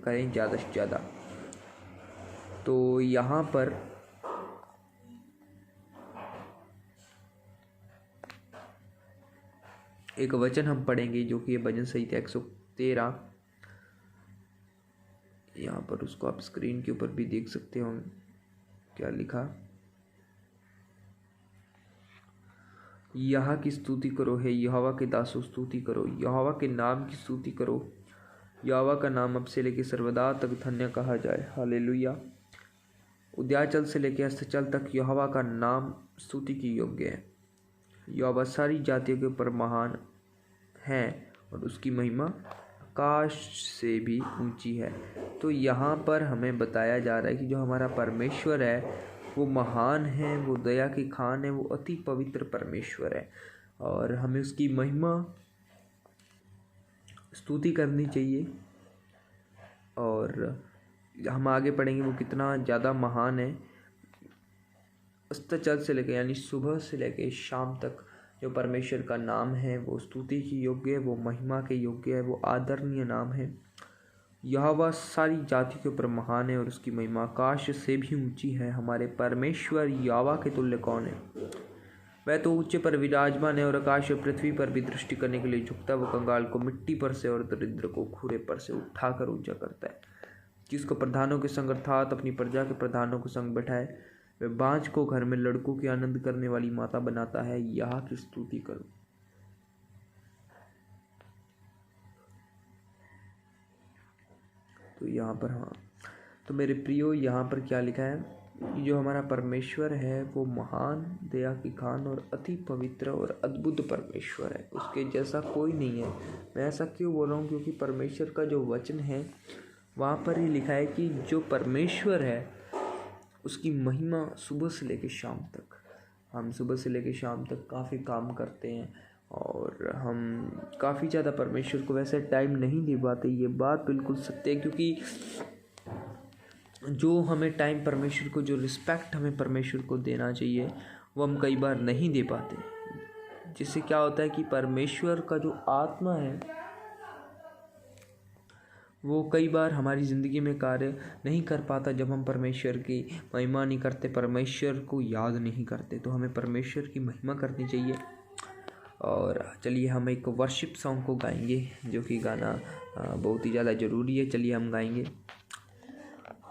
करें ज़्यादा से ज़्यादा। तो यहाँ पर एक वचन हम पढ़ेंगे जो कि भजन संहिता 113। यहाँ पर उसको आप स्क्रीन के ऊपर भी देख सकते हो क्या लिखा। यहाँ की स्तुति करो, हे यहोवा के दासों स्तुति करो, यहोवा के नाम की स्तुति करो। यहोवा का नाम अब से लेकर सर्वदा तक धन्य कहा जाए। हालेलुया। उदयाचल से लेकर अस्ताचल तक यहोवा का नाम स्तुति की योग्य है। यहोवा सारी जातियों के ऊपर महान है और उसकी महिमा आकाश से भी ऊंची है। तो यहाँ पर हमें बताया जा रहा है कि जो हमारा परमेश्वर है वो महान है, वो दया की खान है, वो अति पवित्र परमेश्वर है और हमें उसकी महिमा स्तुति करनी चाहिए। और हम आगे पढ़ेंगे वो कितना ज़्यादा महान है। अस्ताचल से लेकर यानी सुबह से लेकर शाम तक जो परमेश्वर का नाम है वो स्तुति की योग्य है, वो महिमा के योग्य है, वो आदरणीय नाम है। यहोवा सारी जाति के ऊपर महान है और उसकी महिमा आकाश से भी ऊंची है। हमारे परमेश्वर यहोवा के तुल्य कौन है? वह तो ऊंचे पर विराजमान है और आकाश और पृथ्वी पर भी दृष्टि करने के लिए झुकता है। वो कंगाल को मिट्टी पर से और दरिद्र को खूरे पर से उठाकर ऊंचा करता है। जिसको प्रधानों के संग अर्थात अपनी प्रजा के प्रधानों के संग बैठाए, वह बाँझ को घर में लड़कों की आनंद करने वाली माता बनाता है। यहाँ की स्तुति करो। तो यहाँ पर हाँ, तो मेरे प्रियो यहाँ पर क्या लिखा है, जो हमारा परमेश्वर है वो महान, दया की खान और अति पवित्र और अद्भुत परमेश्वर है। उसके जैसा कोई नहीं है। मैं ऐसा क्यों बोल रहा हूँ? क्योंकि परमेश्वर का जो वचन है वहाँ पर ही लिखा है कि जो परमेश्वर है उसकी महिमा सुबह से लेकर शाम तक। हम सुबह से लेकर शाम तक काफ़ी काम करते हैं और हम काफ़ी ज़्यादा परमेश्वर को वैसे टाइम नहीं दे पाते। ये बात बिल्कुल सत्य है, क्योंकि जो हमें टाइम परमेश्वर को, जो रिस्पेक्ट हमें परमेश्वर को देना चाहिए वो हम कई बार नहीं दे पाते। जिससे क्या होता है कि परमेश्वर का जो आत्मा है वो कई बार हमारी ज़िंदगी में कार्य नहीं कर पाता जब हम परमेश्वर की महिमा नहीं करते, परमेश्वर को याद नहीं करते। तो हमें परमेश्वर की महिमा करनी चाहिए। और चलिए हम एक वर्शिप सॉन्ग को गाएंगे, जो कि गाना बहुत ही ज़्यादा ज़रूरी है। चलिए हम गाएंगे।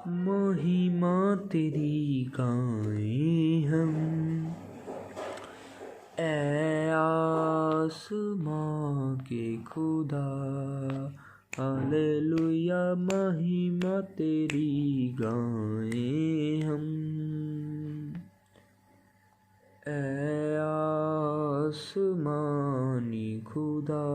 महिमा तेरी गाएं हम, ऐ आसमां के खुदा, हालेलुया। महिमा तेरी गाएं हम, ऐ आसमानी खुदा,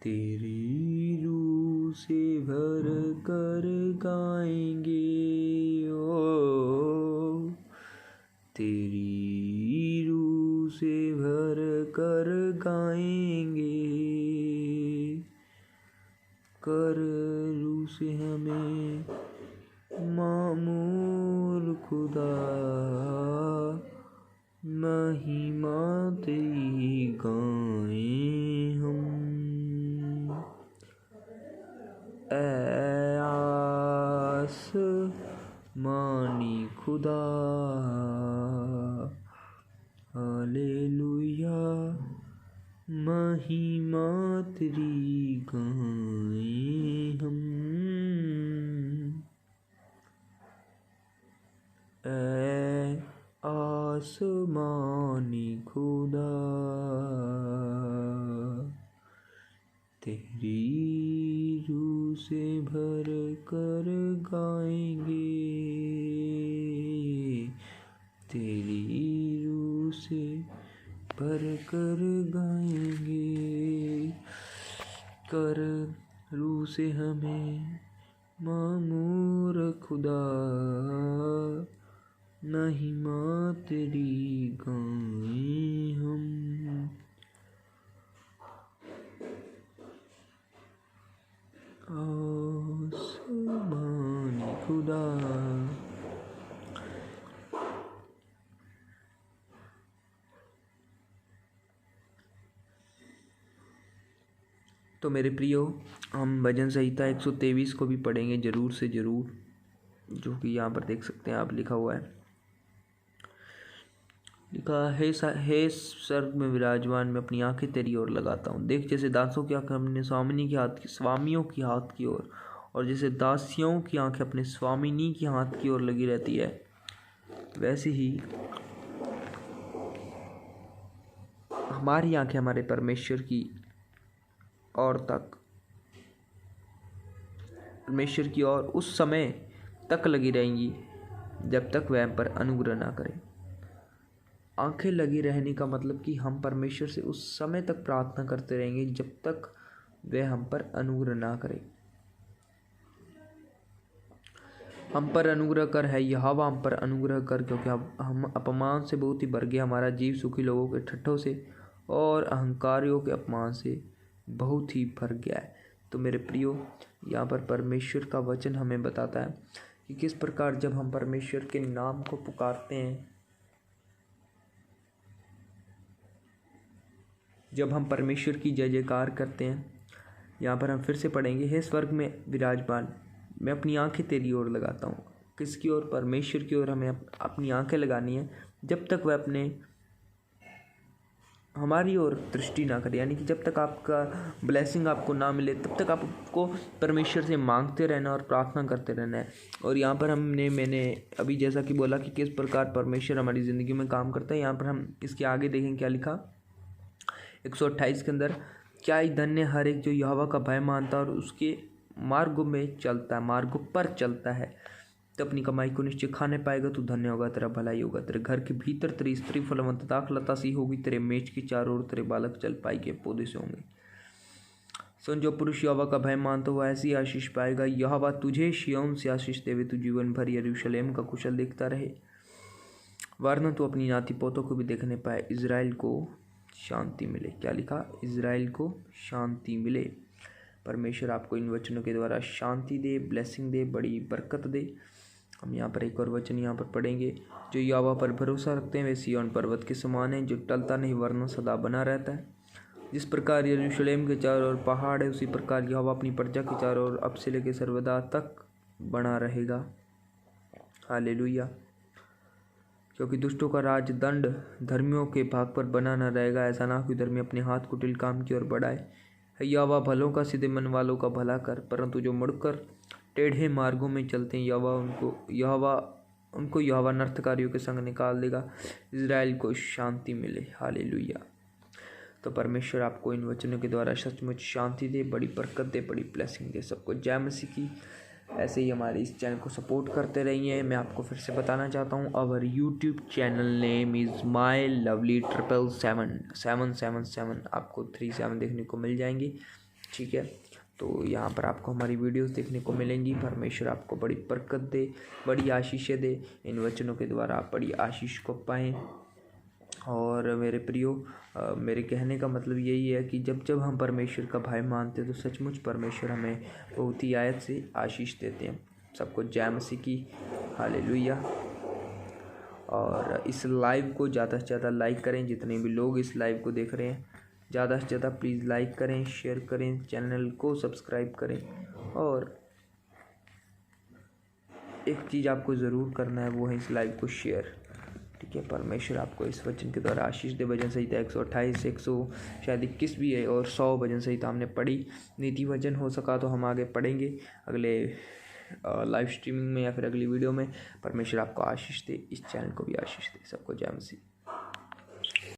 तेरी रूह से भर कर गाएंगे। ओ तेरी रूह से भर कर गाएंगे, कर रूह से हमें मामूर खुदा, महिमा तेरी गाएं हम, ऐ आसमानी खुदा, हालेलुया। महिमा तेरी गाएं हम, ऐ आसमानी खुदा, तेरी रूह से भर कर गाएंगे, तेरी रूह से भर कर गाएंगे, कर रूह से हमें मामूर खुदा, महिमा तेरी गाएं हम, आसमानी खुदा। तो मेरे प्रियो, हम भजन संहिता 123 को भी पढ़ेंगे ज़रूर से ज़रूर, जो कि यहाँ पर देख सकते हैं आप, लिखा हुआ है। लिखा हे स्वर्ग में विराजमान, मैं अपनी आंखें तेरी ओर लगाता हूँ। देख जैसे दासों की आंखें अपने स्वामियों की हाथ की ओर, और जैसे दासियों की आंखें अपने स्वामिनी की हाथ की ओर लगी रहती है, वैसे ही हमारी आंखें हमारे परमेश्वर की ओर उस समय तक लगी रहेंगी जब तक वह हम पर अनुग्रह ना करें। आंखें लगी रहने का मतलब कि हम परमेश्वर से उस समय तक प्रार्थना करते रहेंगे जब तक वह हम पर अनुग्रह ना करे। हम पर अनुग्रह कर है यहोवा, हम पर अनुग्रह कर, क्योंकि हम अपमान से बहुत ही भर गए, हमारा जीव सुखी लोगों के ठट्ठों से और अहंकारियों के अपमान से बहुत ही भर गया है। तो मेरे प्रियो, यहाँ पर परमेश्वर का वचन हमें बताता है कि किस प्रकार जब हम परमेश्वर के नाम को पुकारते हैं, जब हम परमेश्वर की जय जयकार करते हैं। यहाँ पर हम फिर से पढ़ेंगे, हे स्वर्ग में विराजमान, मैं अपनी आंखें तेरी ओर लगाता हूँ। किसकी ओर? परमेश्वर की ओर हमें अपनी आंखें लगानी है जब तक वह हमारी ओर दृष्टि ना करे, यानी कि जब तक आपका ब्लेसिंग आपको ना मिले तब तक आपको परमेश्वर से मांगते रहना और प्रार्थना करते रहना है। और यहाँ पर मैंने अभी जैसा कि बोला कि किस प्रकार परमेश्वर हमारी ज़िंदगी में काम करता है, यहाँ पर हम इसके आगे देखें क्या लिखा 128 के अंदर, क्या ही धन्य हर एक जो यहोवा का भय मानता है और उसके मार्गों पर चलता है, तो अपनी कमाई को निश्चय खाने पाएगा। तू धन्य होगा, तेरा भलाई होगा, तेरे घर के भीतर तेरी स्त्री फलवंतता लता सी होगी, तेरे मेज के चारों ओर तेरे बालक चल पाएंगे, पौधे से होंगे। सुन, जो पुरुष यहोवा का भय मानता हुआ ऐसी आशीष पाएगा। यहोवा तुझे सिय्योन से आशीष देवे, तू जीवन भर यरूशलेम का कुशल देखता रहे, वरना तू अपनी नाती पोतों को भी देखने पाए, इज़राइल को शांति मिले। क्या लिखा? इज़राइल को शांति मिले। परमेश्वर आपको इन वचनों के द्वारा शांति दे, ब्लेसिंग दे, बड़ी बरकत दे। हम यहाँ पर एक और वचन यहाँ पर पढ़ेंगे, जो यहोवा पर भरोसा रखते हैं वे सिय्योन पर्वत के समान हैं, जो टलता नहीं वरना सदा बना रहता है। जिस प्रकार यरूशलेम के चारों ओर पहाड़ है, उसी प्रकार यहोवा अपनी प्रजा के चारों ओर अब से लेकर सर्वदा तक बना रहेगा। हालेलुया। क्योंकि दुष्टों का राज दंड धर्मियों के भाग पर बना न रहेगा। ऐसा ना कि धर्मी अपने हाथ कुटिल काम की ओर बढ़ाए। यहोवा भलों का सीधे मन वालों का भला कर, परंतु जो मुड़कर टेढ़े मार्गों में चलते हैं यहोवा नर्थकारियों के संग निकाल देगा। इज़राइल को शांति मिले। हालेलुया। तो परमेश्वर आपको इन वचनों के द्वारा सचमुच शांति दे, बड़ी बरकत दे, बड़ी ब्लेसिंग दे। सबको जय मसीह की। ऐसे ही हमारे इस चैनल को सपोर्ट करते रहिए। मैं आपको फिर से बताना चाहता हूँ, our YouTube channel name is my lovely 777 आपको 37 देखने को मिल जाएंगी। ठीक है, तो यहाँ पर आपको हमारी वीडियोस देखने को मिलेंगी। परमेश्वर आपको बड़ी बरकत दे, बड़ी आशीषें दे। इन वचनों के द्वारा आप बड़ी आशीष को पाएँ। और मेरे प्रियो, मेरे कहने का मतलब यही है कि जब हम परमेश्वर का भय मानते हैं तो सचमुच परमेश्वर हमें बहुत ही आयत से आशीष देते हैं। सबको जय मसीह की। हालेलुया। और इस लाइव को ज़्यादा से ज़्यादा लाइक करें। जितने भी लोग इस लाइव को देख रहे हैं, ज़्यादा से ज़्यादा प्लीज़ लाइक करें, शेयर करें, चैनल को सब्सक्राइब करें। और एक चीज़ आपको ज़रूर करना है, वो है इस लाइव को शेयर। ठीक है, परमेश्वर आपको इस वचन के द्वारा आशीष दे। भजन संहिता 128, 100 शायद 21 भी है, और 100 भजन संहिता हमने पढ़ी। नीति वचन हो सका तो हम आगे पढ़ेंगे अगले लाइव स्ट्रीमिंग में या फिर अगली वीडियो में। परमेश्वर आपको आशीष दे, इस चैनल को भी आशीष दे। सबको जय मसीह।